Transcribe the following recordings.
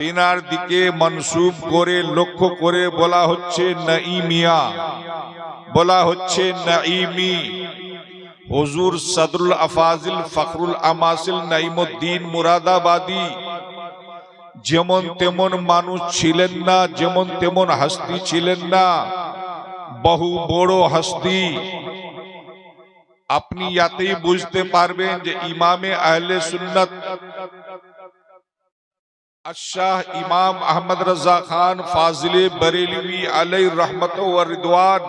তিনার দিকে মনসুব করে লক্ষ্য করে বলা হচ্ছে নাঈমিয়া, বলা হচ্ছে নাঈমি। হুজুর সদরুল আফাজিল ফখরুল আমাসিল নাঈমুদ্দিন মুরাদাবাদী যেমন তেমন মানুষ ছিলেন না, যেমন তেমন হস্তি ছিলেন না, বহু বড় হস্তি। আপনি ইয়াতেই বুঝতে পারবেন যে ইমামে আহলে সুন্নাত শাহ ইমাম আহমদ রাজা খান ফাজিলে বরেলভী আলাইহির রহমত ওয়া রিদওয়ান,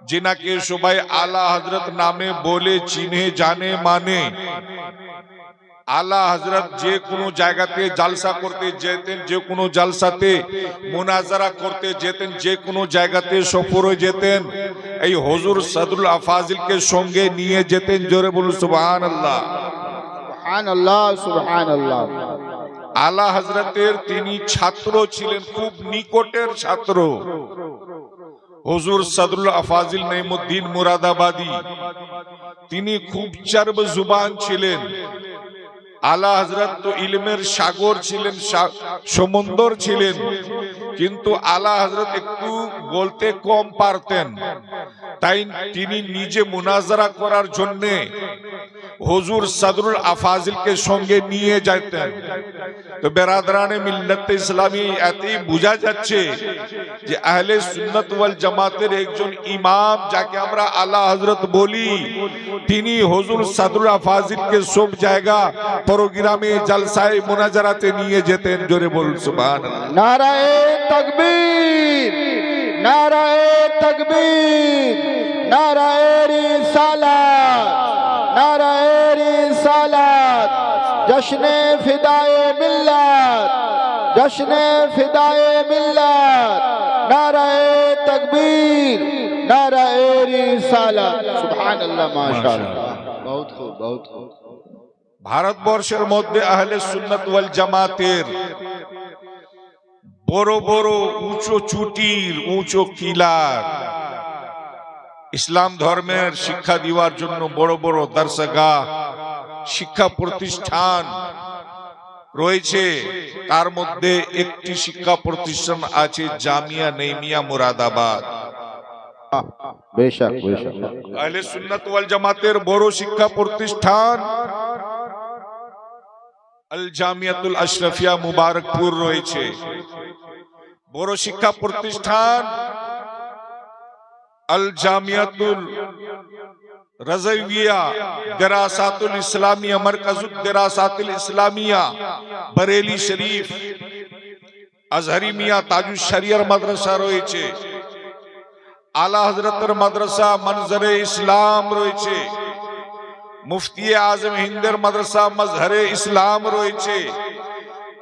जिनाके সবাই आला हजरत नामे बोले चिन्हे जाने माने। आला हजरत जे कोनो জায়গাতে জালসা করতে যেতেন, যে কোনো জালসাতে মুনাজারা করতে যেতেন, যে কোনো জায়গাতে সফরে যেতেন, এই হুজুর সদরুল আফাজিলকে সঙ্গে নিয়ে যেতেন। জোরে বলুন সুবহানাল্লাহ, সুবহানাল্লাহ, সুবহানাল্লাহ। আলা হযরতের তিনি ছাত্র ছিলেন, খুব নিকটের ছাত্র। হুজুর সদরুল আফাজিল নাঈমুদ্দিন মুরাদাবাদী তিনি খুব চর্ব জুবান ছিলেন। আলা হযরত তো ইলমের সাগর ছিলেন, সমুন্দর ছিলেন, কিন্তু আলা হযরত একটু বলতে কম পারতেন। তাই তিনি নিজে মুনাজারা করার জন্য হুজুর সদরুল আফাজিলকে সঙ্গে নিয়ে যেতেন। তো বেরাদরানে মিল্লাত ইসলামী এতেই বোঝা যাচ্ছে যে আহলে সুন্নাত ওয়াল জামাতের একজন ইমাম, যাকে আমরা আলা হযরত বলি, তিনি হুজুর সদরুল আফাজিলকে সব জায়গা প্রোগ্রামে জালসায় মুনাজারাতে নিয়ে যেতেন। জোরে বলুন সুবহানাল্লাহ। নারায়ে তাকবীর, নারায়ে তাকবীর, নারায়ে রিসালাত, নারায়ে রিসালাত। জশ্নে ফিদায়ে মিল্লাত, জশ্নে ফিদায়ে মিল্লাত। নারায়ে তাকবীর, নারায়ে রিসালাত। সুবহানাল্লাহ, মাশাআল্লাহ। বহুত খুব, বহুত খুব। ভারতবর্ষের মধ্যে আহলে সুন্নাত ওয়াল জামাতের বড় বড় উঁচু চুটির, উঁচু কিলার, ইসলাম ধর্মের শিক্ষা দেওয়ার জন্য বড় বড় দরসগাহ, শিক্ষা প্রতিষ্ঠান রয়েছে। তার মধ্যে একটি শিক্ষা প্রতিষ্ঠান আছে জামিয়া নাঈমিয়া মুরাদাবাদ। বেশক, বেশক। আহলে সুন্নাত ওয়াল জামাতের বড় শিক্ষা প্রতিষ্ঠান আল জামিয়াতুল আশরাফিয়া মুবারকপুর রয়েছে। বড় শিক্ষা প্রতিষ্ঠান আল জামিয়াতুল রাজাইয়া দেরাসাতুল ইসলামিয়া, মারকাজুদ দেরাসাতুল ইসলামিয়া বরেলি শরীফ, আজহারি মিয়া তাজুশ শরিয়ার মাদ্রাসা রয়েছে। আলা হযরতের মাদ্রাসা মনজরে ইসলাম রয়েছে। মুফতি আজম হিন্দের মাদ্রাসা মজহরে ইসলাম রয়েছে।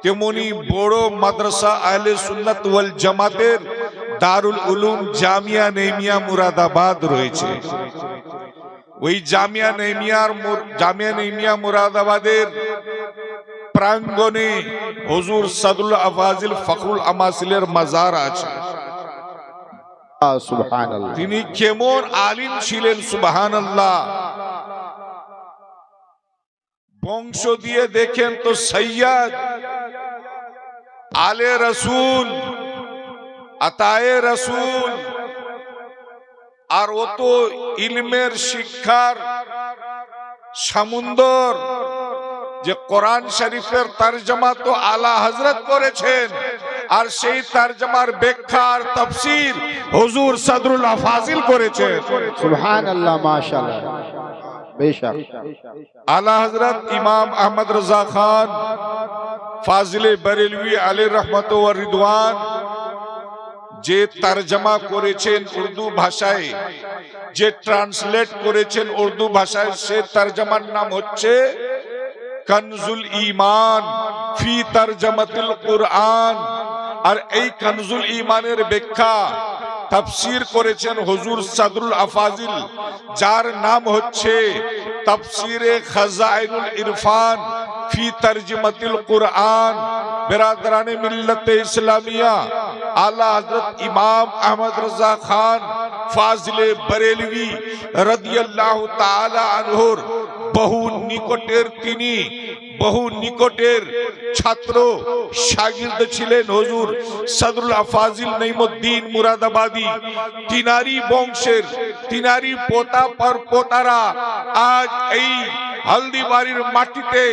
তেমনি বড় মাদ্রাসা আহলে সুন্নাত ওয়াল জামাতের দারুল উলুম জামিয়া নাঈমিয়া মুরাদাবাদ রয়েছে। ওই জামিয়া নাঈমিয়া মুরাদাবাদের প্রাঙ্গণে হুজুর সদরুল আফাজিল ফখরুল আমাসিলের মাজার আছে। সুবহানাল্লাহ। তিনি কেমন আলিম ছিলেন, সুবহানাল্লাহ। বংশ দিয়ে দেখেন তো সৈয়দ, আলে রসুল, আতায়ে রসুল, আর ও তো ইলমের শিক্ষার সমুন্দর। যে কোরআন শরীফের তরজমা তো আলা হযরত করেছেন, আর সেই তরজমার ব্যাখ্যা আর তাফসীর হুজুর সদরুল আফাজিল করেছেন। সুবহানাল্লাহ, মাশাআল্লাহ। বেশক। আলা হযরত ইমাম আহমদ রাজা খান ফাজিলে বরেলভী আলাইহির রহমত ওয়া রিদওয়ান যে তরজমা করেছেন উর্দু ভাষায়, যে ট্রান্সলেট করেছেন উর্দু ভাষায়, সে তরজমার নাম হচ্ছে কনজুল ঈমান ফি তরজমাতিল কুরআন। আর এই কনজুল ঈমানের ব্যাখ্যা তাফসীর করেছেন হুজুর সদরুল আফাজিল, যার নাম হচ্ছে তাফসীরে খাজাইনুল ইরফান ফি তরজমাতিল কুরআন। বেরাদরানে মিল্লাতে ইসলামিয়া आला हजरत इमाम अहमद रजा खान फाजिले बरेलवी रदियल्लाहु ताला अन्हु বহু নিকটের তিনি বহু নিকটের ছাত্র শাগির্দ ছিলেন হুজুর সদরুল আফাজিল নঈমুদ্দিন মুরাদাবাদী। তিনারি বংশের তিনারি পোতা পর পোতারা আজ এই হলদিবাড়ির মাটিতে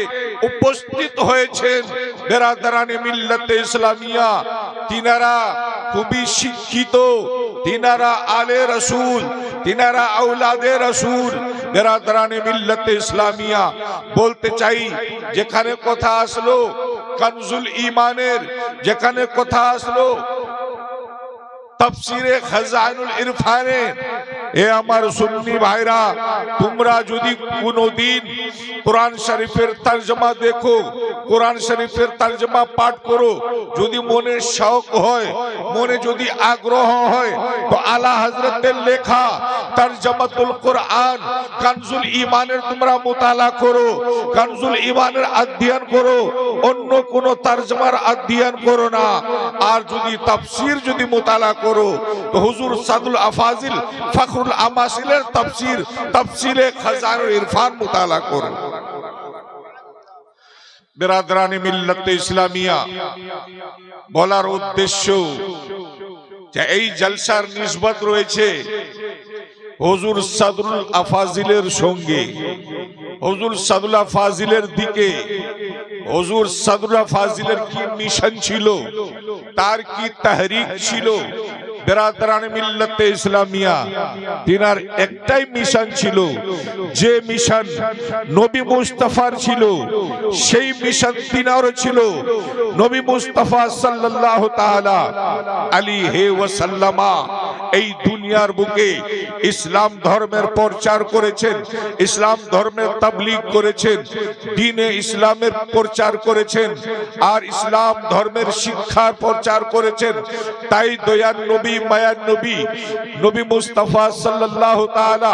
উপস্থিত হয়েছেন। বেরাদারানে মিল্লাতে ইসলামিয়া, তিনারা খুবই শিক্ষিত, তিনারা আলে রসুল, তিনারা আওলাদে রসুল। বেরাদারানে মিল্লাতে ইসলামিয়া, বলতে চাই যেখানে কথা আসলো কানজুল ঈমানের, যেখানে কথা আসলো তাফসীরে খাজানুল ইরফানে, এ আমার সুন্নি ভাইরা, তোমরা যদি কোনদিন কোরআন শরীফের তরজমা দেখো, কোরআন শরীফের তরজমা পাঠ করো, যদি মনে শৌক হয়, মনে যদি আগ্রহ হয়, তো আলা হযরতের লেখা তরজমাতুল কোরআন কানজুল ঈমানের তোমরা মুতালা করো, কানজুল ঈমানের অধ্যয়ন করো, অন্য কোন তরজমার অধ্যয়ন করো না। আর যদি তাফসীর যদি মুতালা করো তো হুজুর সাদুল আফাজিল ফখরুল আমাসিলের তাফসীর, তাফসীরে খাজানুল ইরফান মুতালা করো। বেরাদরানি মিল্লাতে ইসলামিয়া, বলার উদ্দেশ্য যে এই জলসার নিসবত রয়েছে হুজুর সাদুল আফাজিলের সঙ্গে, হুজুর সাদুল আফাজিলের দিকে। হুজুর সাদুল আফাজিলের কি মিশন ছিল, তার কি তাহরিক ছিল? বেরাদরানে মিল্লাতে ইসলামিয়া, তিনার একটাই মিশন ছিল, যে মিশন নবী মুস্তাফার ছিল, সেই মিশন তিনারও ছিল। নবী মুস্তাফা সাল্লাল্লাহু তাআলা আলাইহি ওয়াসাল্লামা এই দুনিয়ার বুকে ইসলাম ধর্মের প্রচার করেছেন, ইসলাম ধর্মের তাবলীগ করেছেন, দ্বীনে ইসলামের প্রচার করেছেন, আর ইসলাম ধর্মের শিক্ষার প্রচার করেছেন। তাই দয়ার নবী মায়ার নবী নবী মুস্তাফা সাল্লাল্লাহু তাআলা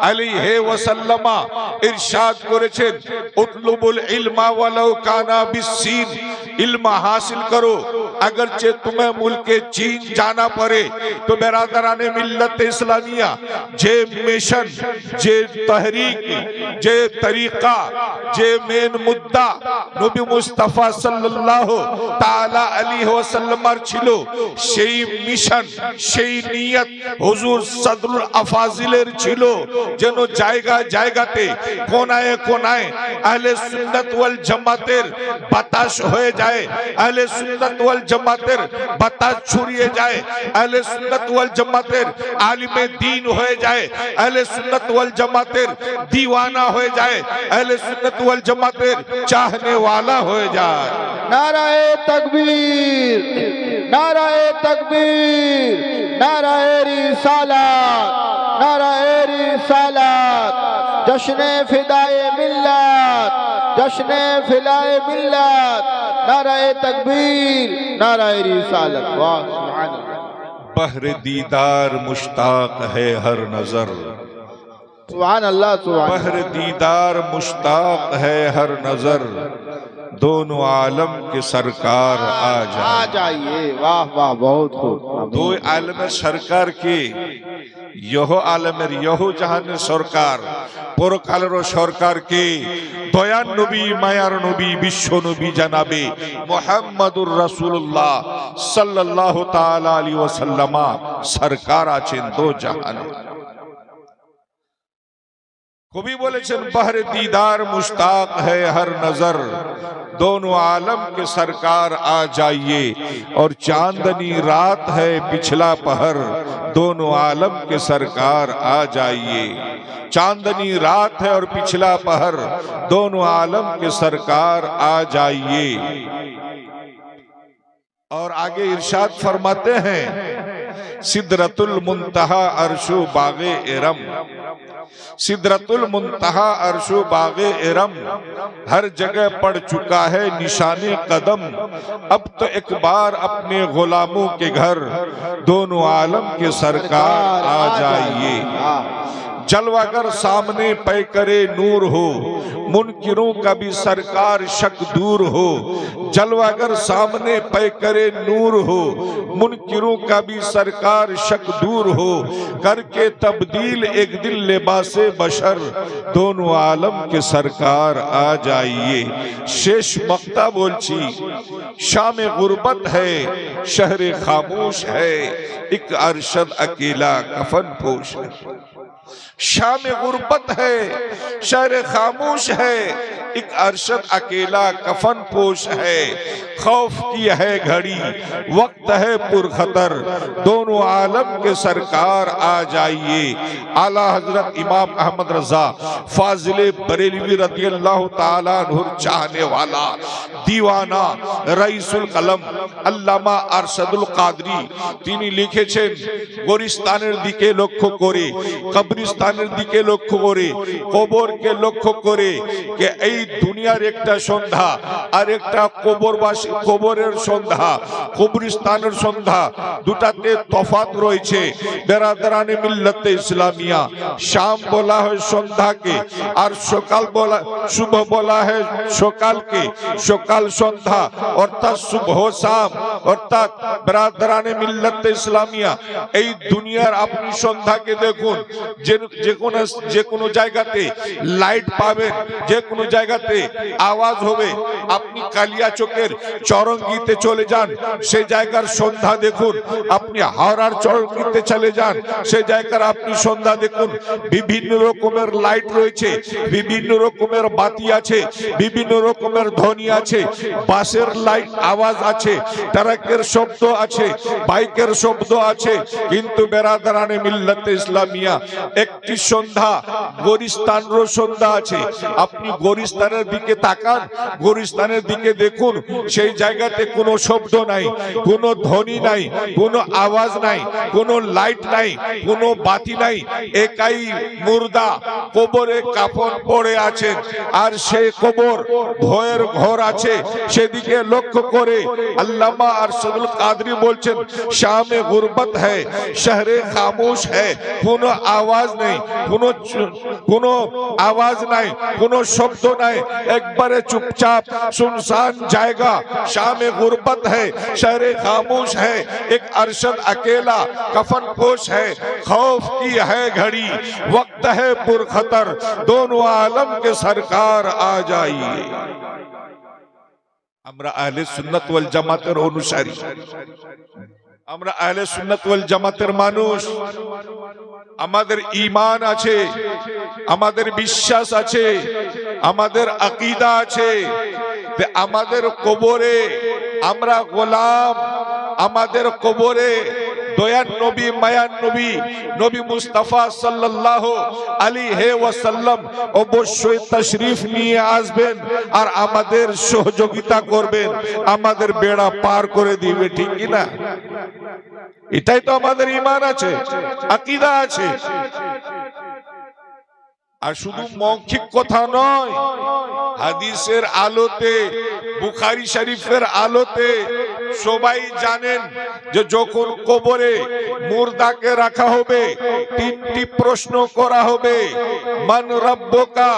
আলাইহি ওয়াসাল্লামা ইরশাদ করেছেন, উতলুবুল ইলমা ওয়ালাউ কানা বিসসিন, ইলম হাসিল করো अगरचे तुम्हें मुल्के चीन जाना पड़े। तो बेरादराने मिल्लत इस्लामिया जे मिशन, जे तहरीक, जे तरीका, जे मेन मुद्दा नबी मुस्तफा सल्लल्लाहु ताला अलैहि ওয়াসাল্লামের ছিল, সেই মিশন, সেই নিয়ত হুজুর সদরুল আফাজিলের ছিল, যেন জায়গা জায়গাতে কোনায় কোনায় আহলে সুন্নাত ওয়াল জামাতের বাতাস হয়ে যায়, আহলে সুন্নাত ওয়াল জামাতের বাতাস ছড়িয়ে যায়, আহলে সুন্নাত ওয়াল জামাতের আলিমে দ্বীন হয়ে যায়, আহলে সুন্নাত ওয়াল জামাতের दीवाना হয়ে যায়, আহলে সুন্নাত ওয়াল জামাতের চাহনে वाला হয়ে যায়। नाराए तकबीर, नाराए तकबीर, नाराए रिसालत, नाराए रिसालत, जश्ने फिदाए मिल्लत, जश्ने फिदाए मिल्लत, नाराए तकबीर, नाराए रिसालत। वाह सुभान अल्लाह। बहर दीदार मुश्ताक है हर नजर, सुभान अल्लाह, सुभान बहर दीदार मुश्ताक है हर नजर, दोनों आलम के सरकार आ जाइए। वाह वाह, बहुत खूब। दो आलम सरकार के यह आलमेर यह जहान सरकार परकालेर सरकार के दयान नबी मायार नबी विश्व नबी जनाबे मुहम्मदुर रसूलुल्लाह सल्लल्लाहु ताआला अलैहि वसल्लम सरकार आছেন दो जहान। कवि बोलेছেন बहर दीदार मुश्ताक है हर नजर, दोनों आलम के सरकार आ जाइए, और चांदनी रात है पिछला पहर, दोनों आलम के सरकार आ जाइए। चांदनी रात है और पिछला पहर, दोनों आलम के सरकार आ जाइए। और आगे इरशाद फरमाते हैं, सिदरतुल मुंतहा अर्शो बागे इरम, सिदरतुल मुंतहा अर्शो बागे इरम, हर जगह पड़ चुका है निशाने कदम, अब तो एक बार अपने गुलामों के घर दोनों आलम के सरकार आ जाइए। जलवागर सामने पे करे नूर हो, मुनकिरों का भी सरकार शक दूर हो। जलवागर सामने पे करे नूर हो, मुनकिरों का भी सरकार शक दूर हो। करके तब्दील एक दिन लिबासे बशर, दोनों आलम के सरकार आ जाइए। शेष मक्ता बोलची, शाम गुर्बत है शहर खामोश है, एक अरशद अकेला कफन पोश है। शाम गुर्बत है शहर खामोश है, एक अरशद अकेला कफन पोश है। खौफ की है घड़ी वक्त है पुरखतर, दोनों आलम के सरकार आ जाइए। आला हजरत इमाम अहमद रजा फाजिले बरेलवी रदी अल्लाह ताला अन्हु चाहने वाला दीवाना रईसुल कलम अल्लामा अरशदुल कादरी তিনি লিখেছেন গোরিস্তানের দিকে লক্ষ্য করে, কবরস্থানের দিকে লক্ষ্য করে, কবরকে লক্ষ্য করে যে এই দুনিয়ার একটা সন্ধ্যা আর একটা কবরের সন্ধ্যা, কবরস্থানের সন্ধ্যা, দুটাতে তফাৎ রয়েছে। বেরাদারানে মিল্লাতে ইসলামিয়া শাম বলা হয় সন্ধ্যাকে, আর সকাল বলা শুভ বলা হয় সকালকে। সকাল সন্ধ্যা অর্থাৎ শুভ শাম, অর্থাৎ বেরাদারানে মিল্লাতে ইসলামিয়া এই দুনিয়ার আপনি সন্ধ্যাকে দেখুন, যে কোনো জায়গাতে লাইট পাবেন, যে কোনো জায়গাতে আওয়াজ হবে। আপনি কালিয়া চকের চরঙ্গিতে চলে যান, সেই জায়গার সন্ধ্যা দেখুন। আপনি হাওড়ার চরঙ্গিতে চলে যান, সেই জায়গার আপনি সন্ধ্যা দেখুন। বিভিন্ন রকমের লাইট রয়েছে, বিভিন্ন রকমের বাতি আছে, বিভিন্ন রকমের ধ্বনি আছে। বাসের লাইট আওয়াজ আছে, ট্রাকের শব্দ আছে, বাইকের শব্দ আছে। কিন্তু বেরাদারানে মিল্লাতে ইসলামিয়া একটি সন্ধ্যা, গোরিস্তানের সন্ধ্যা আছে। আপনি গোরিস্তানের দিকে তাকান, গোরিস্তানের দিকে দেখুন, সেই জায়গাতে কোনো শব্দ নাই, কোনো ধ্বনি নাই, কোনো আওয়াজ নাই, কোনো লাইট নাই, কোনো বাতি নাই। একাই মুর্দা কবরে কাফন পড়ে আছেন, আর সেই কবর ভয়ের ঘর আছে। সেদিকে লক্ষ্য করে আল্লামা আরশদুল কাদরি বলছেন, শামে গুরবত है শহরে খামোশ है, কোনো আওয়াজ নেই, কোনো আওয়াজ নাই, কোনো শব্দ নাই, একবারে চুপচাপ सुनसान जाएगा। शामे गुर्बत है शहरे खामोश है, एक अरशद अकेला कफन पोश है। खौफ की है घड़ी वक्त है पुरखतर, दोनों आलम के सरकार आ जाइए। আমরা আহলে সুন্নাত ওয়াল জামাতের অনুসারী, আমরা আহলে সুন্নাত ওয়াল জামাতের মানুষ। আমাদের ঈমান আছে, আমাদের বিশ্বাস আছে, আমাদের আকীদা আছে। আমাদের কবরে আমরা গোলাম, আমাদের কবরে দয়ার নবী মায়ার নবী নবী মুস্তাফা সাল্লাল্লাহু আলাইহি ওয়াসাল্লাম অবশ্যই তাশরীফ নিয়ে আসবেন আর আমাদের সহযোগিতা করবেন, আমাদের বেড়া পার করে দিবে। ঠিক কি না? এটাই তো আমাদের ঈমান আছে, আকীদা আছে। আর শুধু মৌখিক কথা নয়, হাদিসের আলোতে, বুখারী শরীফের আলোতে সবাই জানেন যে যখন কবরে মুর্দাকে রাখা হবে, তিনটি প্রশ্ন করা হবে। মান রাব্বুকা,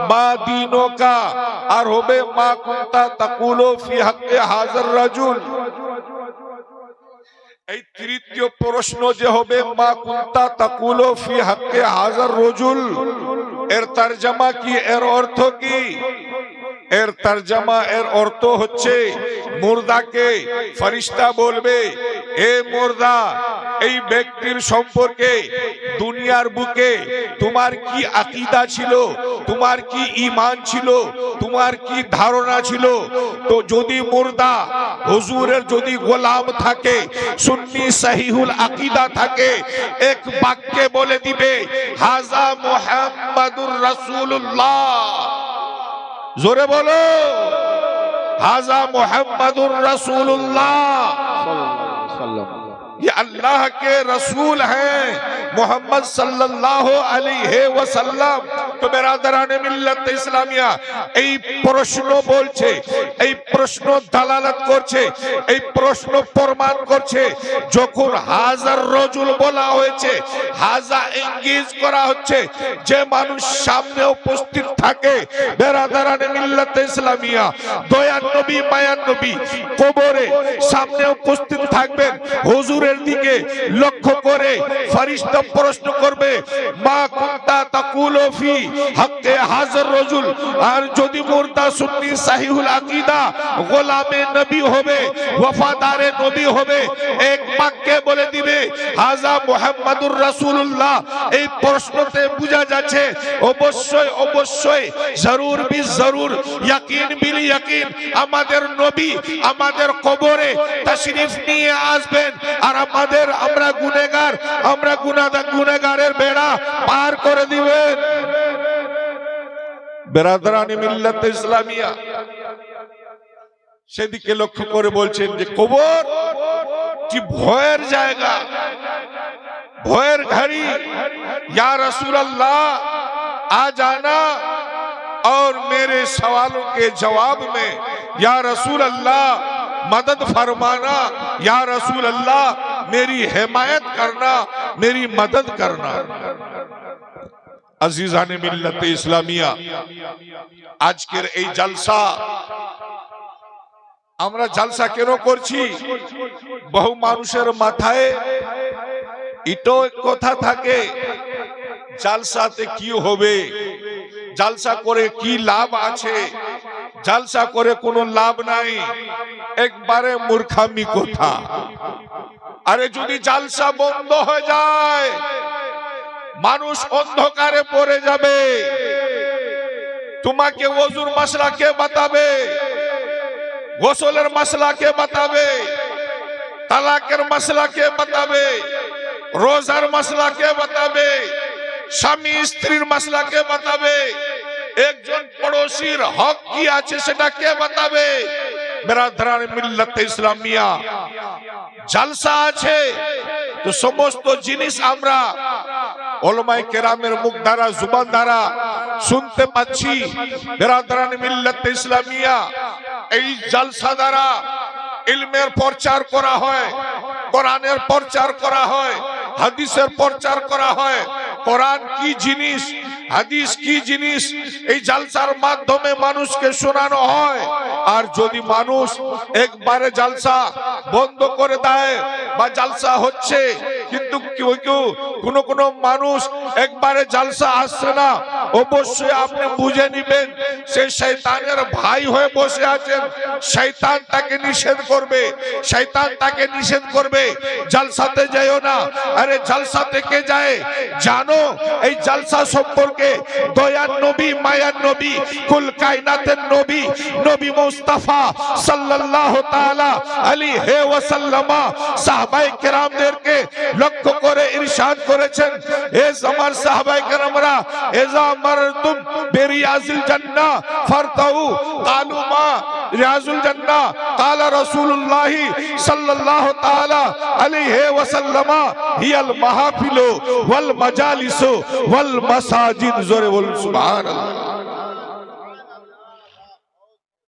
মা দীনুকা, আর হবে মা কুনতা তাকুলু ফি হাক্কি হাযার রাজুল। এই তৃতীয় প্রশ্ন যে হবে মা কুনতা তাকুলু ফি হাক্কি হাযার রাজুল, এর তরজমা কি, এর অর্থ কি? এর তরজমা, এর অর্থ হচ্ছে মুর্দাকে ফেরেশতা বলবে, হে মুর্দা, এই ব্যক্তির সম্পর্কে দুনিয়ার বুকে তোমার কি আকীদা ছিল, তোমার কি ঈমান ছিল, তোমার কি ধারণা ছিল? তো যদি মুর্দা হুজুরের যদি গোলাম থাকে, সুন্নি সহিহুল আকীদা থাকে, এক বাক্যে বলে দিবে, হাজা মুহাম্মাদুর রাসূলুল্লাহ। जोरे बोलो, हाजा मुहम्मदुर रसूलुल्लाह, ये अल्लाह के रसूल हैं मोहम्मद सल्लल्लाहु अलैहि वसल्लम। তো বেরাদারানে মিল্লাত ইসলামিয়া এই প্রশ্ন বলছে, এই প্রশ্ন দালালাত করছে, এই প্রশ্ন প্রমাণ করছে, যখন হাজার রজুল বলা হয়েছে, হাজা এঙ্গেজ করা হচ্ছে, যে মানুষ সামনে উপস্থিত থাকে বেরাদারানে মিল্লাত ইসলামিয়া, দয়ার নবী মায়ার নবী কবরে সামনে উপস্থিত থাকবেন, হুজুরের দিকে লক্ষ্য করে ফেরেশতা প্রশ্ন করবে, মা কুনতা তাকুলু ফি হক্কে হাজার রজুল। আর যদি মুর্দা সুন্নি সাহিহুল আকীদা গোলামে নবী হবে, ওয়াফাদারে নবী হবে, এক বাক্যে বলে দিবে হাজা মুহাম্মাদুর রাসূলুল্লাহ। এই প্রশ্নতে বোঝা যাচ্ছে অবশ্যই অবশ্যই জরুর বি জরুর, ইয়াকিন বিল ইয়াকিন আমাদের নবী আমাদের কবরে তাশরীফ নিয়ে আসবেন, আর আমরা গুনাহগার, আমরা গুনাহগারের বেড়া পার করে দিবেন। বেরাদারানে মিল্লাত ইসলামিয়া সেদিকে লক্ষ্য করে বলছেন যে কবর কি ভয়ের জায়গা, ভয়ের ঘড়ি। या रसूल अल्लाह आ जाना और मेरे सवालों के जवाब में या रसूल अल्लाह मदद फरमाना, या रसूल अल्लाह मेरी हिमायत करना, मेरी मदद करना। अजीजाने मिल्लत इस्लामिया, আজকের এই জলসা, আমরা জলসা কেন করছি? বহু মানুষের মাথায় এটাও কথা থাকে, জলসাতে কি হবে, জলসা করে কি লাভ আছে, জলসা করে কোনো লাভ নাই, একবারে মূর্খামি কথা। আরে যদি জলসা বন্ধ হয়ে যায় মানুষ অন্ধকারে পড়ে যাবে। তোমাকে ওযুর মাসলা কে বাতাবে, গোসলের মাসলা কে বাতাবে, তালাকের মাসলা কে বাতাবে, রোজার মাসলা কে বাতাবে, স্বামী স্ত্রীর মাসলা কে বাতাবে, একজন পড়োশীর হক কি আছে সেটা কে বাতাবে? বেরাদারানে মিল্লাত ইসলামিয়া, জলসা আছে তো সমস্ত জিনিস আমরা উলামায়ে কেরামের মুখ দ্বারা জুবান দ্বারা শুনতে পাচ্ছি। বেরাদারানে মিল্লাত ইসলামিয়া, এই জলসা দ্বারা ইলমের প্রচার করা হয়, কোরআনের প্রচার করা হয়, হাদিসের প্রচার করা হয়। কোরআন কি জিনিস, হাদিস কি জিনিস, এই জলসার মাধ্যমে মানুষকে শোনানো হয়। আর যদি মানুষ একবারে জলসা বন্ধ করে দেয় বা জলসা হচ্ছে কিন্তু কোন মানুষ একবারে জলসা আসছে না, অবশ্যই আপনি বুঝে নিবেন সে শয়তানের ভাই হয়ে বসে আছেন। শয়তান তাকে নিষেধ করবে, শয়তান তাকে নিষেধ করবে জলসাতে যাইও না। আরে জলসাতে কে যায় জানো? এই জলসা সম্পর্কে দয়ার নবী মায়ার নবী কুল কায়নাতের নবী নবী মুস্তাফা সাল্লাল্লাহু তাআলা আলাইহি ওয়াসাল্লাম সাহাবায়ে কেরামদেরকে লক্ষ্য করে ইরশাদ করেছেন, এ আমার সাহাবায়ে কেরামরা, এজা মারতুম বিরিয়াজিল জান্নাহ ফারতাউ কালু মা রিয়াজুল জান্নাহ قال رسول الله صلى الله تعالى عليه وسلم هي المحافل والمجالس والمساجد। জোরে বলুন সুবহানাল্লাহ।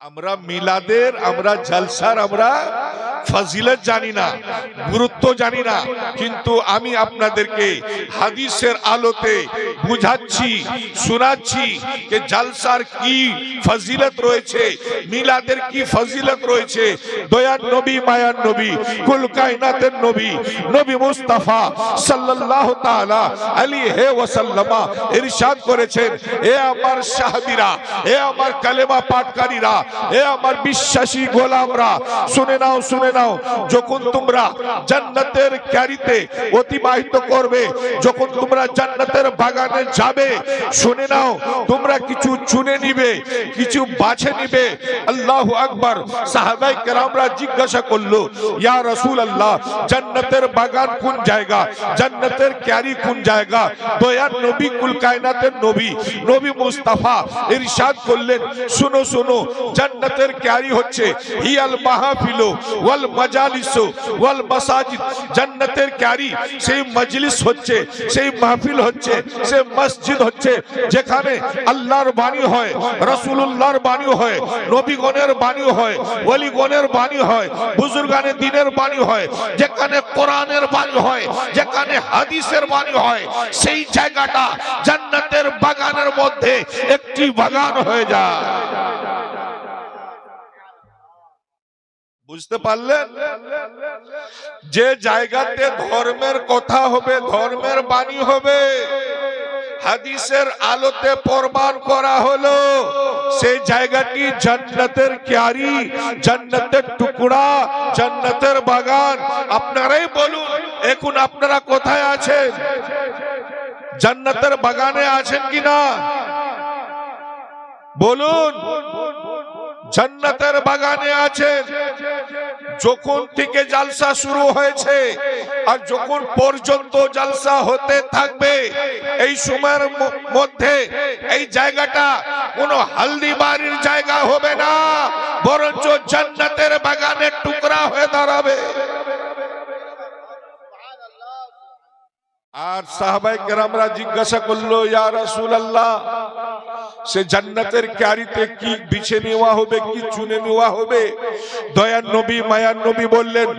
আমরা মিলাদের, আমরা জলসার, আমরা ফজিলত জানি না, গুরুত্ব জানি না, কিন্তু আমি আপনাদেরকে হাদিসের আলোতে বুঝাচ্ছি, শোনাচ্ছি যে জলসার কি ফজিলত রয়েছে, মিলাদের কি ফজিলত রয়েছে। দয়ার নবী মায়ার নবী কুল কায়নাতের নবী নবী মুস্তাফা সাল্লাল্লাহু তাআলা আলাইহি ওয়াসাল্লাম ইরশাদ করেছেন, এ আমার সাহাবীরা, এ আমার কালেমা পাঠকারীরা, এ আমার বিশ্বাসী গোলামরা, শুনে নাও শুনে নাও, যখন তোমরা জান্নাতের ক্যারিতে অতিবাহিত করবে, যখন তোমরা জান্নাতের বাগানে যাবে, শুনে নাও তোমরা কিছু চুনে নিবে, কিছু বাছে নিবে। আল্লাহু আকবার। সাহাবায়ে কেরামরা জিজ্ঞাসা করলো, ইয়া রাসূলুল্লাহ, জান্নাতের বাগান কোন জায়গা, জান্নাতের ক্যারি কোন জায়গা? দয়ার নবী কুল কায়নাতের নবী নবী মুস্তাফা ইরশাদ করলেন, শুনো শুনো, জান্নাতের ক্যারি হচ্ছে হিয়াল মাহফিল ওয়াল ওয়াল মাজালিস ওয়াল মাসাজিদ, জান্নাতের ক্যারি সেই মজলিস হচ্ছে, সেই মাহফিল হচ্ছে, সেই মসজিদ হচ্ছে যেখানে আল্লাহর বাণী হয়, রাসূলুল্লাহর বাণী হয়, নবীগণের বাণী হয়, ওলিগণের বাণী হয়, বুজুর্গানে দ্বীনের বাণী হয়, যেখানে কোরআনের বাণী হয়, যেখানে হাদিসের বাণী হয়, সেই জায়গাটা জান্নাতের বাগানের মধ্যে একটি বাগান হয়ে যায়। বুঝতে পারলেন? যে জায়গাতে ধর্মের কথা হবে, ধর্মের বাণী হবে, হাদিসের আলোতে প্রমাণ করা হলো, সেই জায়গাটি জান্নাতের ক্যারি, জান্নাতের টুকরা, জান্নাতের বাগান। আপনারাই বলুন, এখন আপনারা কোথায় আছেন? জান্নাতের বাগানে আছেন কিনা বলুন? জান্নাতের বাগানে আছেন। যখন থেকে জালসা শুরু হয়েছে আর যখন পর্যন্ত জালসা হতে থাকবে, এই সময়ের মধ্যে এই জায়গাটা কোনো হালদিবাড়ির জায়গা হবে না, বরঞ্চ জান্নাতের বাগানের টুকরা হয়ে দাঁড়াবে। আর সাহাবায়ে কেরামরা জিজ্ঞাসা করলো, ইয়া রাসূলুল্লাহ, সে জান্নাতের ক্যারিতে কি বিছে নেওয়া হবে, কি চুনে নেওয়া হবে? দয়ার নবী, মায়ার নবী বললেন,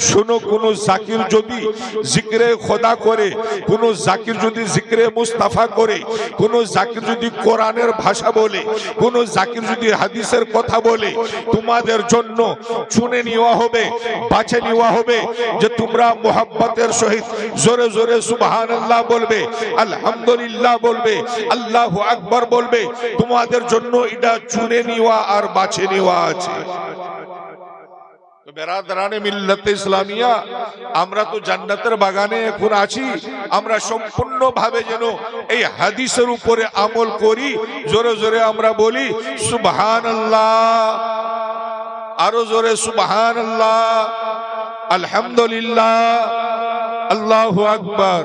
শোনো, কোন জাকির যদি জিক্রে খোদা করে, কোন জাকির যদি জিক্রে মুস্তাফা করে, কোন জাকির যদি কোরআনের ভাষা বলে, কোন জাকির যদি হাদিসের কথা বলে, তোমাদের জন্য চুনে নেওয়া হবে, বাছে নেওয়া হবে, যে তোমরা মুহাব্বতের সহিত জোরে জোরে সুবহানাল্লাহ বলবে, আলহামদুলিল্লাহ বলবে, আল্লাহু আকবার বলবে। তোমাদের জন্য এটা চুনে নেওয়া আর বাছে নেওয়া আছে। বেরাদারানে মিল্লাতে ইসলামিয়া, আমরা তো জান্নাতের বাগানে এখন আছি। আমরা সম্পূর্ণ ভাবে যেন এই হাদিসের উপরে আমল করি। জোরে জোরে আমরা বলি সুবহানাল্লাহ, আরো জোরে সুবহানাল্লাহ, আলহামদুলিল্লাহ, আল্লাহু আকবার।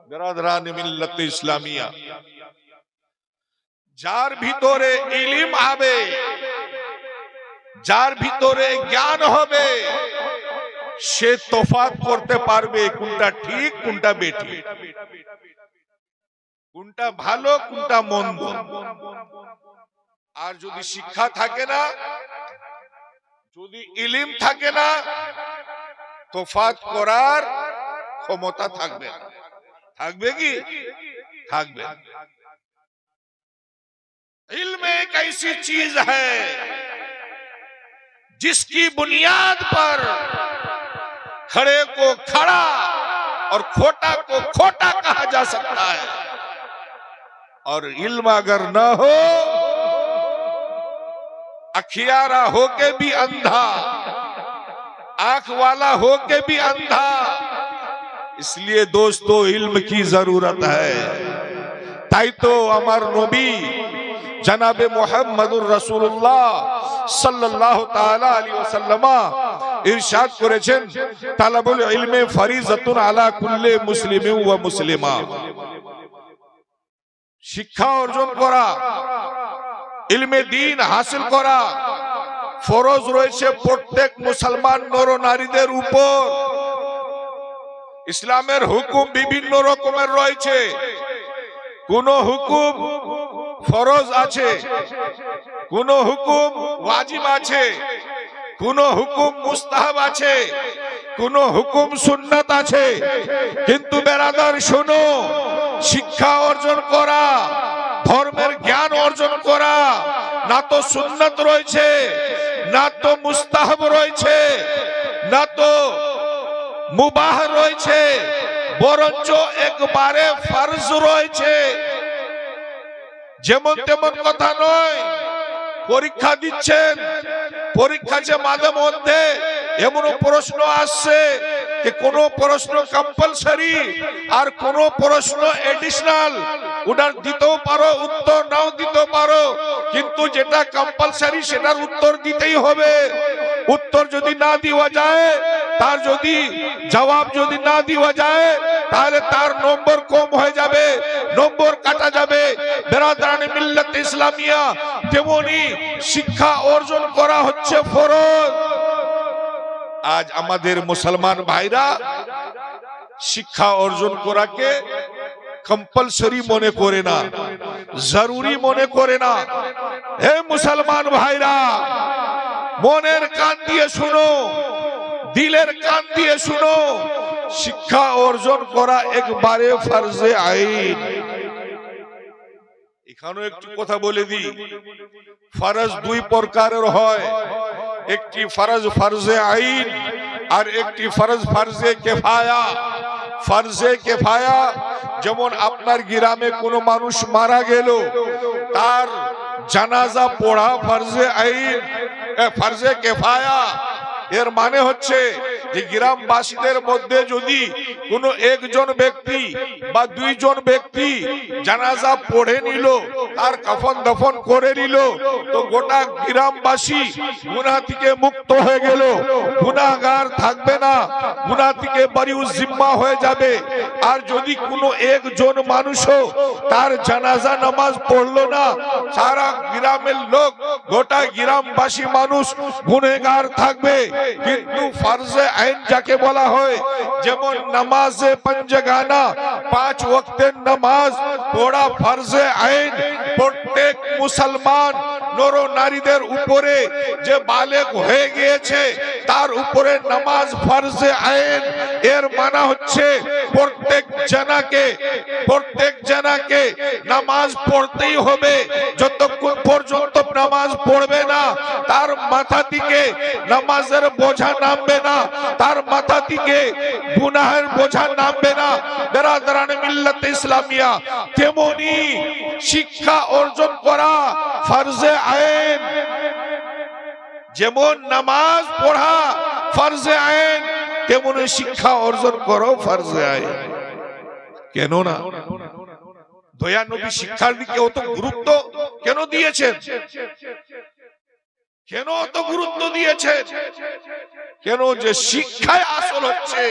বেরাদারানে মিল্লাতে ইসলামিয়া, যার ভিতরে ইলম হবে, যার ভিতরে জ্ঞান হবে, সে তফাৎ করতে পারবে কোনটা ঠিক, কোনটা বেঠিক, কোনটা ভালো, কোনটা মন্দ। আর যদি শিক্ষা থাকে না, যদি ইলম থাকে না, তফাৎ করার ক্ষমতা থাকবে না। থাকবে কি? থাকবে। इल्म एक ऐसी चीज है जिसकी बुनियाद पर खड़े को खड़ा और खोटा को खोटा कहा जा सकता है। और इल्म अगर न हो, अखियारा होके भी अंधा, आंख वाला होके भी अंधा। इसलिए दोस्तों, इल्म की जरूरत है। ताई तो अमर नबी जनाबे मुहम्मदुर रसूलुल्लाह সাল্লাল্লাহু তাআলা আলাইহি ওয়াসাল্লাম ইরশাদ করেছেন, তালাবুল ইলমে ফরিজাতুন আলা কুল্লি মুসলিমিন ওয়া মুসলিমা। শিক্ষা অর্জন করা, ইলমে দ্বীন হাসিল করা ফরজ রয়েছে প্রত্যেক মুসলমান নর নারীদের উপর। ইসলামের হুকুম বিভিন্ন রকমের রয়েছে। কোন হুকুম ফরজ আছে, কোন হুকুম ওয়াজিব আছে, কোন হুকুম মুস্তাহাব আছে, কোন হুকুম সুন্নাত আছে। কিন্তু বেরাদার শোনো, শিক্ষা অর্জন করা, ধর্মের জ্ঞান অর্জন করা, না তো সুন্নাত রয়েছে, না তো মুস্তাহাব রয়েছে, না তো মুবাহ রয়েছে, বরঞ্চ একবারে ফরজ রয়েছে। যেমন তেমন কথা নয়। পরীক্ষা দিচ্ছেন, পরীক্ষা যে মাঝে মধ্যে এমন প্রশ্ন আসছে যে কোন প্রশ্ন কম্পালসারি আর কোন প্রশ্ন এডিশনাল। ওটার দিতেও পারো, উত্তর নাও দিতে পারো, কিন্তু যেটা কম্পালসারি সেটার উত্তর দিতেই হবে। উত্তর যদি না দেওয়া যায়, তার যদি জবাব যদি না দেওয়া যায়, তাহলে তার নম্বর কম হয়ে যাবে, নম্বর কাটা যাবে। বেরাদারানে মিল্লাত ইসলামিয়া, তেমনি শিক্ষা অর্জন করা হচ্ছে ফরজ। আজ আমাদের মুসলমান ভাইরা শিক্ষা অর্জন করাকে কম্পালসরি মনে করে না, জরুরি মনে করে না। হে মুসলমান ভাইরা, মনের কান দিয়ে শুনো, দিলের কান দিয়ে শুনো, শিক্ষা অর্জন করা একবারে ফরজে আইন। এখানেও একটু কথা বলে দিই, ফরজ দুই প্রকারের হয়, একটি ফরজ ফরজে আইন আর একটি ফরজ ফরজে কিফায়া। ফরজে কিফায়া যেমন আপনার গ্রামে কোনো মানুষ মারা গেল, তার জানাজা পড়া ফরজে আইন, ফরজে কিফায়া। এর মানে হচ্ছে যে গ্রামবাসীদের মধ্যে যদি কোনো একজন ব্যক্তি বা দুইজন ব্যক্তি জানাজা পড়ে নিল, আর কাফন দাফন করে নিল, তো গোটা গ্রামবাসী গুনাহ থেকে মুক্ত হয়ে গেল, গুনাহগার থাকবে না, গুনাহ থেকে বারিউজ জিম্মা হয়ে যাবে। আর যদি কোনো একজন মানুষও তার জানাজা নামাজ পড়লো না, সারা গ্রামের লোক, গোটা গ্রামবাসী মানুষ গুনাহগার থাকবে। কিন্তু ফরজে আইন যাকে বলা হয়, যেমন নামাজে পাঁচগানা, 5 ওয়াক্তের নামাজ পড়া ফরজে আইন। প্রত্যেক মুসলমান নর নারীদের উপরে যে বালেগ হয়ে গিয়েছে তার উপরে নামাজ ফরজে আইন। এর মানে হচ্ছে প্রত্যেক জনাকে নামাজ পড়তেই হবে। যতক্ষণ পর্যন্ত নামাজ পড়বে না, তার মাথা থেকে নামাজের বোঝা নামবে না, তার মাথা থেকে গুনাহের বোঝা নামবে না। বেরাদারানে মিল্লাত ইসলামিয়া, তেমনি শিক্ষা অর্জন করা ফরজে আইন। যেমন নামাজ পড়া ফরজে আইন, তেমনি শিক্ষা অর্জন করো ফরজে আইন। কেন না? দয়া নবী শিক্ষার দিকে অত গুরুত্ব কেন দিয়েছেন? কেন অত গুরুত্ব দিয়েছেন? কেন? যে শিক্ষায় আসল হচ্ছে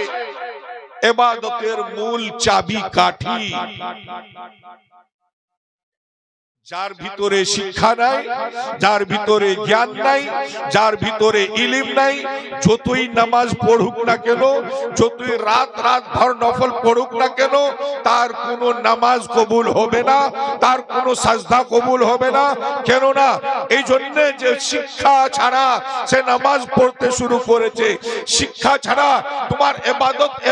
ইবাদতের মূল চাবি কাঠি। যার ভিতরে শিক্ষা নাই, যার ভিতরে জ্ঞান নাই, যার ভিতরে ইলম নাই, যতই নামাজ পড়ুক না কেন, যতই রাত ভর নফল পড়ুক না কেন, তার কোনো নামাজ কবুল হবে না, তার কোনো সাজদা কবুল হবে না। কেন না? এই জন্য যে শিক্ষা ছাড়া সে নামাজ পড়তে শুরু করেছে, শিক্ষা ছাড়া তোমার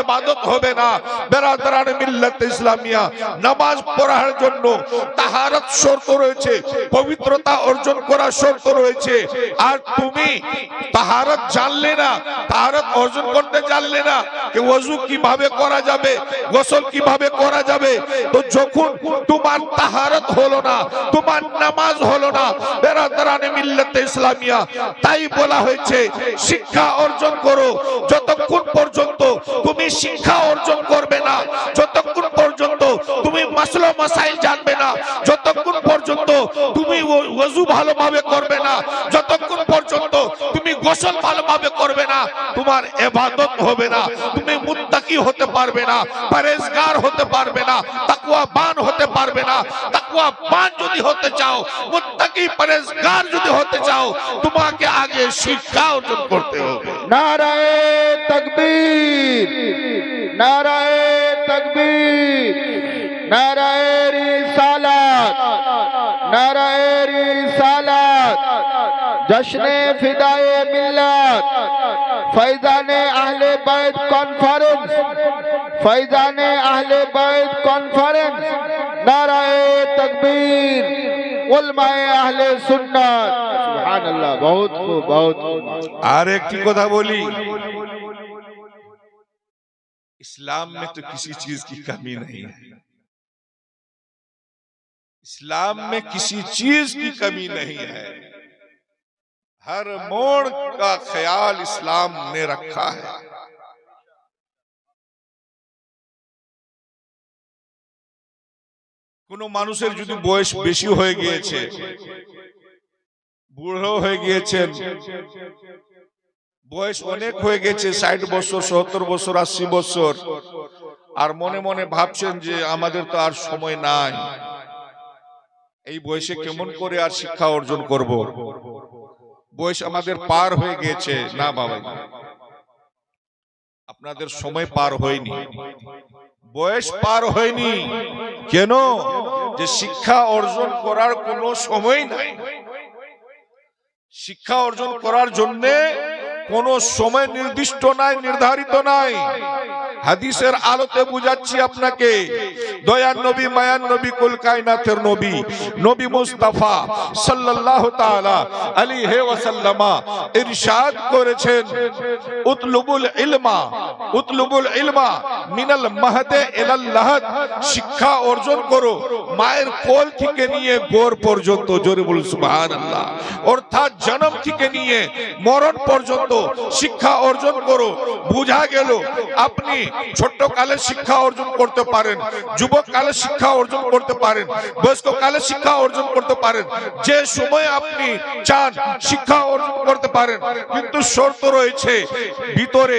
ইবাদত হবে না। বেরাদারানে মিল্লাত ইসলামিয়া, নামাজ পড়ার জন্য তাহারত শর্ত রয়েছে, পবিত্রতা অর্জন করার শর্ত রয়েছে। আর তুমি তাহারত জানলে না, তাহারত অর্জন করতে জানলে না যে ওযু কিভাবে করা যাবে, গোসল কিভাবে করা যাবে, তো যখন তোমার তাহারত হলো না, তোমার নামাজ হলো না। বেরাদারানে মিল্লাত ইসলামিয়া, তাই বলা হয়েছে শিক্ষা অর্জন করো। যতক্ষণ পর্যন্ত তুমি শিক্ষা অর্জন করবে না, যতক্ষণ পর্যন্ত তুমি মাসলা মাসাইল জানবে না, যতক্ষণ পর্যন্ত তুমি ওযু ভালোভাবে করবে না, যতক্ষণ পর্যন্ত তুমি গোসল ভালোভাবে করবে না, তোমার ইবাদত হবে না, তুমি মুত্তাকি হতে পারবে না, পরহেজগার হতে পারবে না, তাকওয়াবান হতে পারবে না। তাকওয়াবান যদি হতে চাও, মুত্তাকি পরহেজগার যদি হতে চাও, তোমাকে আগে শিক্ষা অর্জন করতে হবে। নারায়ে তাকবীর, নারায়ে তাকবীর, নারায়ে রিসালাত, নারায়ে রিসালাত। জশ্নে ফিদায়ে মিল্লাত, ফয়জানে আহলে বাইত কনফারেন্স, ফয়জানে আহলে বাইত কনফারেন্স। নারায়ে তাকবীর, উলমায়ে আহলে সুন্নাত। সুবহানাল্লাহ, বহুত খুব, বহুত খুব। আর একটি কথা বলি, इस्लाम में तो किसी चीज की कमी नहीं है, इस्लाम में किसी चीज की कमी नहीं है। हर मोड़ का ख्याल इस्लाम ने रखा है। কোনো মানুষের যদি বয়স বেশি হয়ে গিয়েছে, বুড়ো হয়ে গিয়েছেন, বয়স অনেক হয়ে গেছে, 60 বছর, 70 বছর, 80 বছর, আর মনে মনে ভাবছেন যে আমাদের তো আর সময় নাই, এই বয়সে কেমন করে আর শিক্ষা অর্জন করব, বয়স আমাদের পার হয়ে গেছে। না বাবা, আপনাদের সময় পার হয়নি, বয়স পার হয়নি। কেন? যে শিক্ষা অর্জন করার কোনো সময় নাই। শিক্ষা অর্জন করার জন্য কোন সময় নির্দিষ্ট নাই, নির্ধারিত নাই। হাদিসের আলোতে বুঝাচ্ছি আপনাকে। দয়ার নবী, মায়ার নবী, কুল কায়নাতের নবী, নবী মুস্তাফা সাল্লাল্লাহু তাআলা আলাইহি ওয়াসাল্লামা ইরশাদ করেছেন, উতলুবুল ইলমা মিনাল মাহদে ইলাল লাহাদ। শিক্ষা অর্জন করো মায়ের কোল থেকে নিয়ে গোর পর্যন্ত। জোরে বলুন সুবহানাল্লাহ। অর্থাৎ জন্ম থেকে নিয়ে মরণ পর্যন্ত শিক্ষা অর্জন করো। বুঝা গেল আপনি ছোট কালে শিক্ষা অর্জন করতে পারেন, যুবক কালে শিক্ষা অর্জন করতে পারেন, বয়স্ক কালে শিক্ষা অর্জন করতে পারেন। যে সময় আপনি চান শিক্ষা অর্জন করতে পারেন, কিন্তু শর্ত রয়েছে। ভিতরে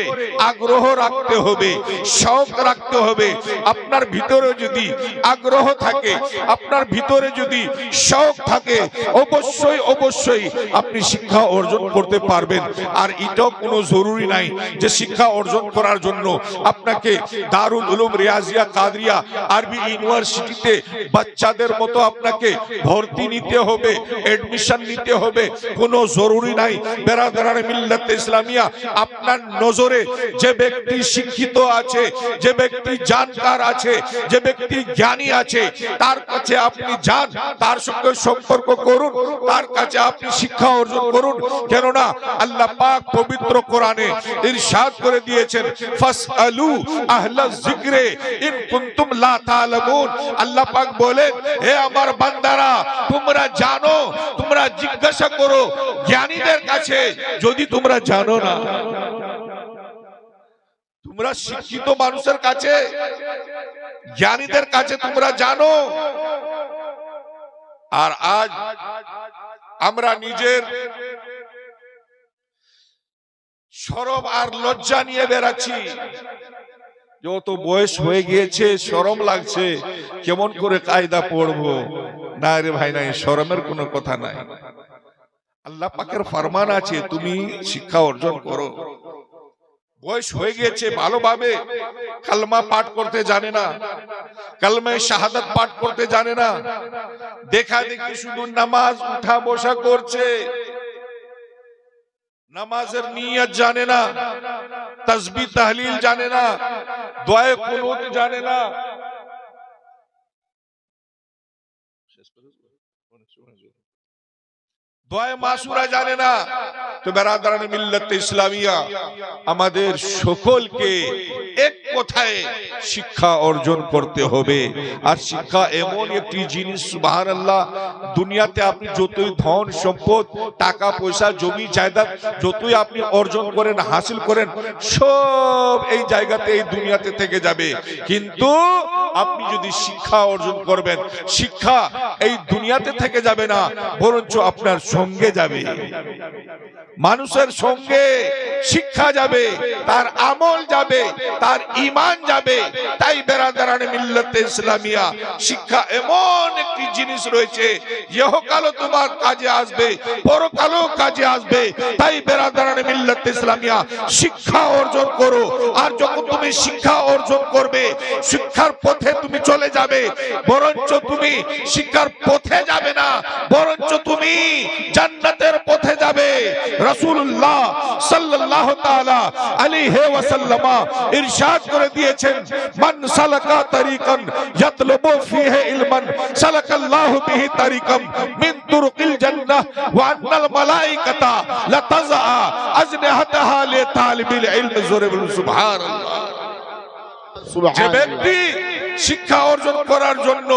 আগ্রহ রাখতে হবে, শখ রাখতে হবে। আপনার ভিতরে যদি আগ্রহ থাকে, আপনার ভিতরে যদি শখ থাকে, অবশ্যই অবশ্যই আপনি শিক্ষা অর্জন করতে পারবেন। আর এটাও কোনো জরুরি নাই যে শিক্ষা অর্জন করার জন্য আপনাকে দারুল উলুম, রিয়াজিয়া, কাদরিয়া, আরবি ইউনিভার্সিটিতে বাচ্চাদের মতো আপনাকে ভর্তি নিতে হবে, এডমিশন নিতে হবে, কোনো জরুরি নাই। বেরাদারান মিল্লাত ইসলামিয়া, আপনার নজরে যে ব্যক্তি শিক্ষিত আছে, যে ব্যক্তি জানকার আছে, যে ব্যক্তি জ্ঞানী আছে, তার কাছে আপনি যান, তার সঙ্গে সম্পর্ক করুন, তার কাছে আপনি শিক্ষা অর্জন করুন। কেননা আল্লাহ পাক পবিত্র কোরআনে ইরশাদ করে দিয়েছেন, ফাসআলু আহলা যিকরে ইন কুনতুম লা তা'লামুন। আল্লাহ পাক বলেন, হে আমার বান্দারা, তোমরা জানো, তোমরা জিজ্ঞাসা করো জ্ঞানীদের কাছে যদি তোমরা জানো না। তোমরা শিক্ষিত মানুষের কাছে, জ্ঞানীদের কাছে তোমরা জানো। আর আজ আমরা নিজের শরম আর লজ্জা নিয়ে বেড়াচ্ছি। যত বয়স হয়ে গিয়েছে, শরম লাগছে, কেমন করে কায়দা পড়বো। না রে ভাই, নাই, শরমের কোনো কথা নাই। আল্লাহ পাকের ফরমান আছে, তুমি শিক্ষা অর্জন করো। বয়স হয়ে গিয়েছে, ভালোভাবে কালমা পাঠ করতে জানে না, কালমায়ে শাহাদাত পাঠ করতে জানে না, দেখা দেখি শুধু নামাজ উঠা বসা করছে, নামাজের নিয়ত জানে না, তাসবিহ তাহলিল জানে না, দোয়া কুনুত জানে না। দোয়া মাসুরা জানে না। তো বেরাদারান মিল্লাত ইসলামিয়া, আমাদের সকলকে এক কথায় শিক্ষা অর্জন করতে হবে। আর শিক্ষা এমন একটি জিনিস, সুবহানাল্লাহ, দুনিয়াতে আপনি যতই ধন সম্পদ, টাকা পয়সা, জমি জায়দাদ যতই আপনি অর্জন করেন, হাসিল করেন, সব এই জায়গাতে, এই দুনিয়াতে থেকে যাবে। কিন্তু আপনি যদি শিক্ষা অর্জন করবেন, শিক্ষা এই দুনিয়াতে থেকে যাবে না, বরঞ্চ আপনার সঙ্গে যাবে, মানুষের সঙ্গে শিক্ষা যাবে, তার আমল যাবে, তার ঈমান যাবে। তাই বেরাদারান মিল্লাত ইসলামিয়া, শিক্ষা এমন একটি জিনিস রয়েছে, ইহকালও তোমার কাজে আসবে, পরকালও কাজে আসবে। তাই বেরাদারান মিল্লাত ইসলামিয়া, শিক্ষা অর্জন করো। আর যখন তুমি শিক্ষা অর্জন করবে, শিক্ষার পথে তুমি চলে যাবে, বরঞ্চ তুমি শিক্ষার পথে যাবে না, বরঞ্চ তুমি জান্নাতের পথে যাবে। রাসূলুল্লাহ সাল্লাল্লাহু তাআলা আলাইহি ওয়াসাল্লাম ইরশাদ করে দিয়েছেন, মান সালাকা তারিকান ইয়াতলুবু ফিহি ইলমান সালাকাল্লাহু বিহি তারিকাম মিন তুরুকিল জান্নাহ ওয়া আন্নাল মালায়েকাতা লা তাযা আজনিহাতাহা লি তালিবিল ইলম। জোরে বলুন সুবহানাল্লাহ। যে ব্যক্তি শিক্ষা অর্জন করার জন্য,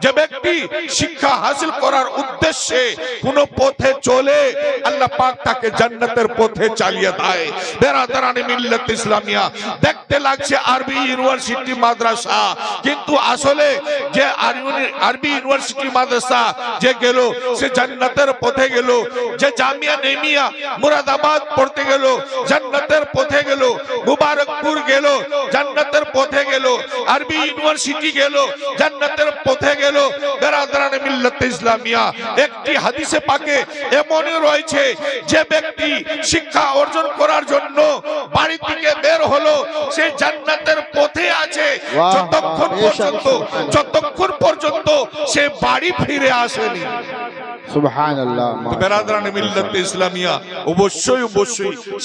যে ব্যক্তি শিক্ষা হাসিল করার উদ্দেশ্যে কোন পথে চলে, আল্লাহ পাক তাকে জান্নাতের পথে চালিয়ে দেয়। বেরাদারান মিল্লাত ইসলামিয়া, দেখতে লাগছে আরবি ইউনিভার্সিটি মাদ্রাসা, কিন্তু আসলে যে আরবি ইউনিভার্সিটি মাদ্রাসা যে গেল, সে জান্নাতের পথে গেল। যে জামিয়া নেমিয়া মুরাদাবাদ পড়তে গেল, জান্নাতের পথে গেল। মুবারকপুর গেল, জান্নাতের পথে গেল। আরবি ইউনিভার্সিটি শিখে গেল, জান্নাতের পথে গেল। বেরাদারানে মিল্লাত ইসলামিয়া, একটি হাদিসে পাকে এমনই রয়েছে যে ব্যক্তি শিক্ষা অর্জন করার জন্য বাড়ি থেকে বের হলো, সে জান্নাতের পথে আছে যতক্ষণ পর্যন্ত সে বাড়ি ফিরে আসেনি। সুবহানাল্লাহ। বেরাদারানে মিল্লাত ইসলামিয়া, অবশ্যই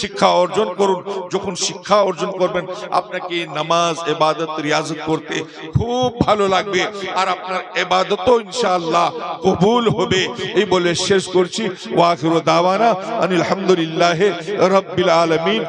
শিক্ষা অর্জন করুন। যখন শিক্ষা অর্জন করবেন আপনাকে নামাজ, ইবাদত, রিয়াজত করতে খুব ভালো লাগবে, আর আপনার ইবাদতও ইনশাআল্লাহ কবুল হবে। এই বলে শেষ করছি। ওয়া আখিরু দাওয়ানা আনিল হামদুলিল্লাহি রাব্বিল আলামিন।